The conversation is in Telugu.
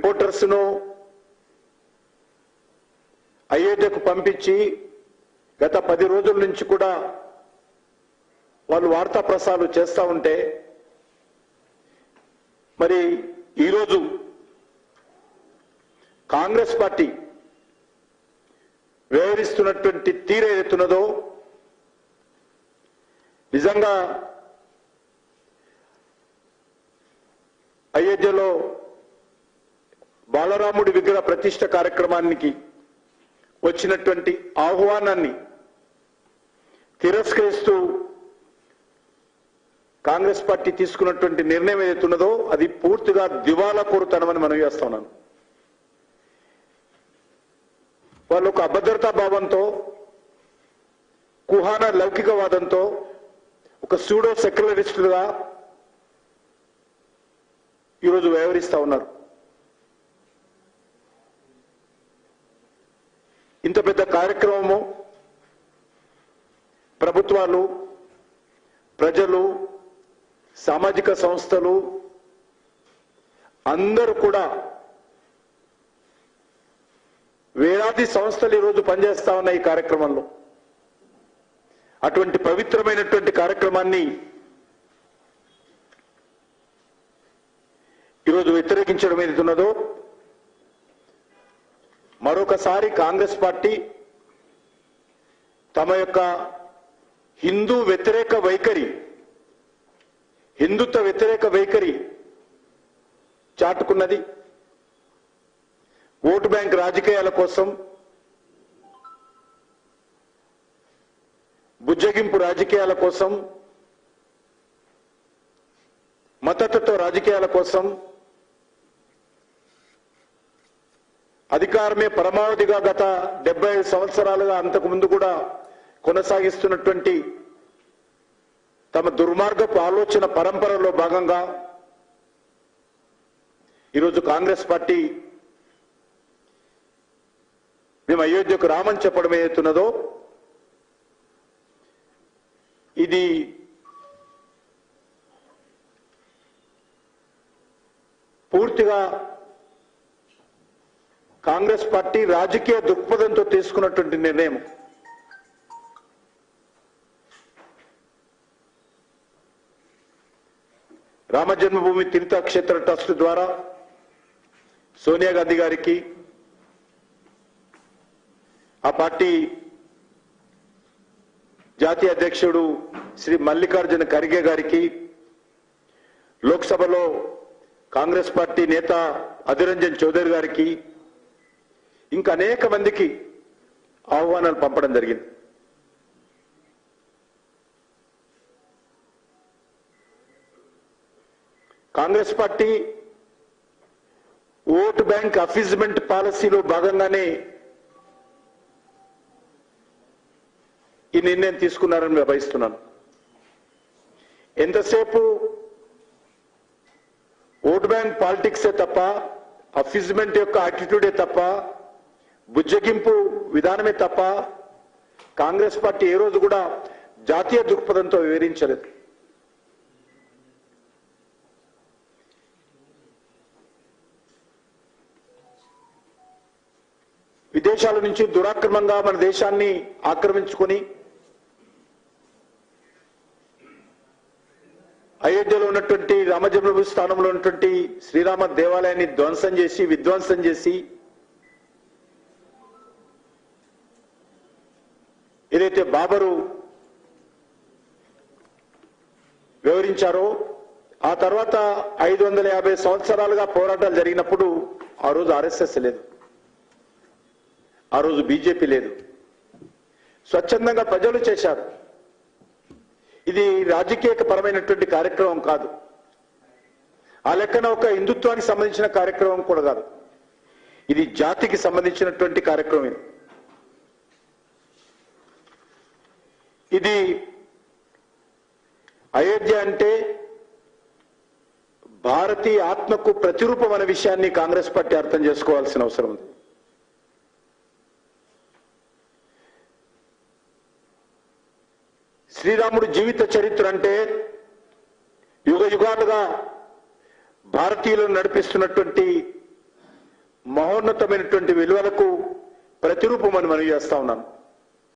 రిపోర్టర్స్ను అయోధ్యకు పంపించి గత 10 రోజుల నుంచి కూడా వాళ్ళు వార్తా ప్రసారాలు చేస్తూ ఉంటే మరి ఈరోజు కాంగ్రెస్ పార్టీ వ్యవహరిస్తున్నటువంటి తీరు ఏదైతున్నదో నిజంగా అయోధ్యలో బాలరాముడి విగ్రహ ప్రతిష్ఠ కార్యక్రమానికి వచ్చినటువంటి ఆహ్వానాన్ని తిరస్కరిస్తూ కాంగ్రెస్ పార్టీ తీసుకున్నటువంటి నిర్ణయం ఏదైతున్నదో అది పూర్తిగా దివాలా కోరుతనమని మనం చేస్తా ఉన్నాను. వాళ్ళు ఒక అభద్రతా భావంతో, కుహాన లౌకికవాదంతో, ఒక సూడో సెక్యులరిస్టులుగా ఈరోజు వ్యవహరిస్తా ఉన్నారు. ఇంత పెద్ద కార్యక్రమము ప్రభుత్వాలు, ప్రజలు, సామాజిక సంస్థలు అందరూ కూడా వేలాది సంస్థలు ఈరోజు పనిచేస్తా ఉన్నాయి ఈ కార్యక్రమంలో. అటువంటి పవిత్రమైనటువంటి కార్యక్రమాన్ని ఈరోజు వ్యతిరేకించడం ఏదైతున్నదో మరొకసారి కాంగ్రెస్ పార్టీ తమ యొక్క హిందూ వ్యతిరేక వైఖరి, హిందుత్వ వ్యతిరేక వైఖరి చాటుకున్నది. ఓటు బ్యాంక్ రాజకీయాల కోసం, బుజ్జగింపు రాజకీయాల కోసం, మతతత్వ రాజకీయాల కోసం, అధికారమే పరమావధిగా గత 75 సంవత్సరాలుగా అంతకు ముందు కూడా కొనసాగిస్తున్నటువంటి తమ దుర్మార్గపు ఆలోచన పరంపరలో భాగంగా ఈరోజు కాంగ్రెస్ పార్టీ మేము అయోధ్యకు రామని చెప్పడం ఏదైతున్నదో ఇది పూర్తిగా కాంగ్రెస్ పార్టీ రాజకీయ దృక్పథంతో తీసుకున్నటువంటి నిర్ణయం. రామ జన్మభూమి తీర్థక్షేత్ర ట్రస్ట్ ద్వారా సోనియా గాంధీ గారికి, ఆ పార్టీ జాతీయ అధ్యక్షుడు శ్రీ మల్లికార్జున ఖర్గే గారికి, లోక్సభలో కాంగ్రెస్ పార్టీ నేత అధీర్ రంజన్ చౌదరి గారికి, ఇంకా అనేక మందికి ఆహ్వానాలు పంపడం జరిగింది. కాంగ్రెస్ పార్టీ ఓటు బ్యాంక్ అఫీజ్మెంట్ పాలసీలో భాగంగానే ఈ నిర్ణయం తీసుకున్నారని భావిస్తున్నాను. ఎంతసేపు ఓటు బ్యాంక్ పాలిటిక్సే తప్ప, అఫీజ్మెంట్ యొక్క యాటిట్యూడే తప్ప, బుజ్జగింపు విధానమే తప్ప కాంగ్రెస్ పార్టీ ఏ రోజు కూడా జాతీయ దృక్పథంతో వివరించలేదు. విదేశాల నుంచి దురాక్రమంగా మన దేశాన్ని ఆక్రమించుకొని అయోధ్యలో ఉన్నటువంటి రామజన్మభూమి స్థానంలో ఉన్నటువంటి శ్రీరామ దేవాలయాన్ని ధ్వంసం చేసి, విధ్వంసం చేసి ఏదైతే బాబరు వివరించారో, ఆ తర్వాత 550 సంవత్సరాలుగా పోరాటాలు జరిగినప్పుడు ఆ రోజు ఆర్ఎస్ఎస్ లేదు, ఆ రోజు బీజేపీ లేదు, స్వచ్ఛందంగా ప్రజలు చేశారు. ఇది రాజకీయ పరమైనటువంటి కార్యక్రమం కాదు. ఆ లెక్కన ఒక హిందుత్వానికి సంబంధించిన కార్యక్రమం కూడా కాదు. ఇది జాతికి సంబంధించినటువంటి కార్యక్రమం. ఇది అయోధ్య అంటే భారతీయ ఆత్మకు ప్రతిరూపం అనే విషయాన్ని కాంగ్రెస్ పార్టీ అర్థం చేసుకోవాల్సిన అవసరం ఉంది. శ్రీరాముడి జీవిత చరిత్ర అంటే యుగ యుగాలుగా భారతీయులను నడిపిస్తున్నటువంటి మహోన్నతమైనటువంటి విలువలకు ప్రతిరూపమని మనవి చేస్తా ఉన్నాను.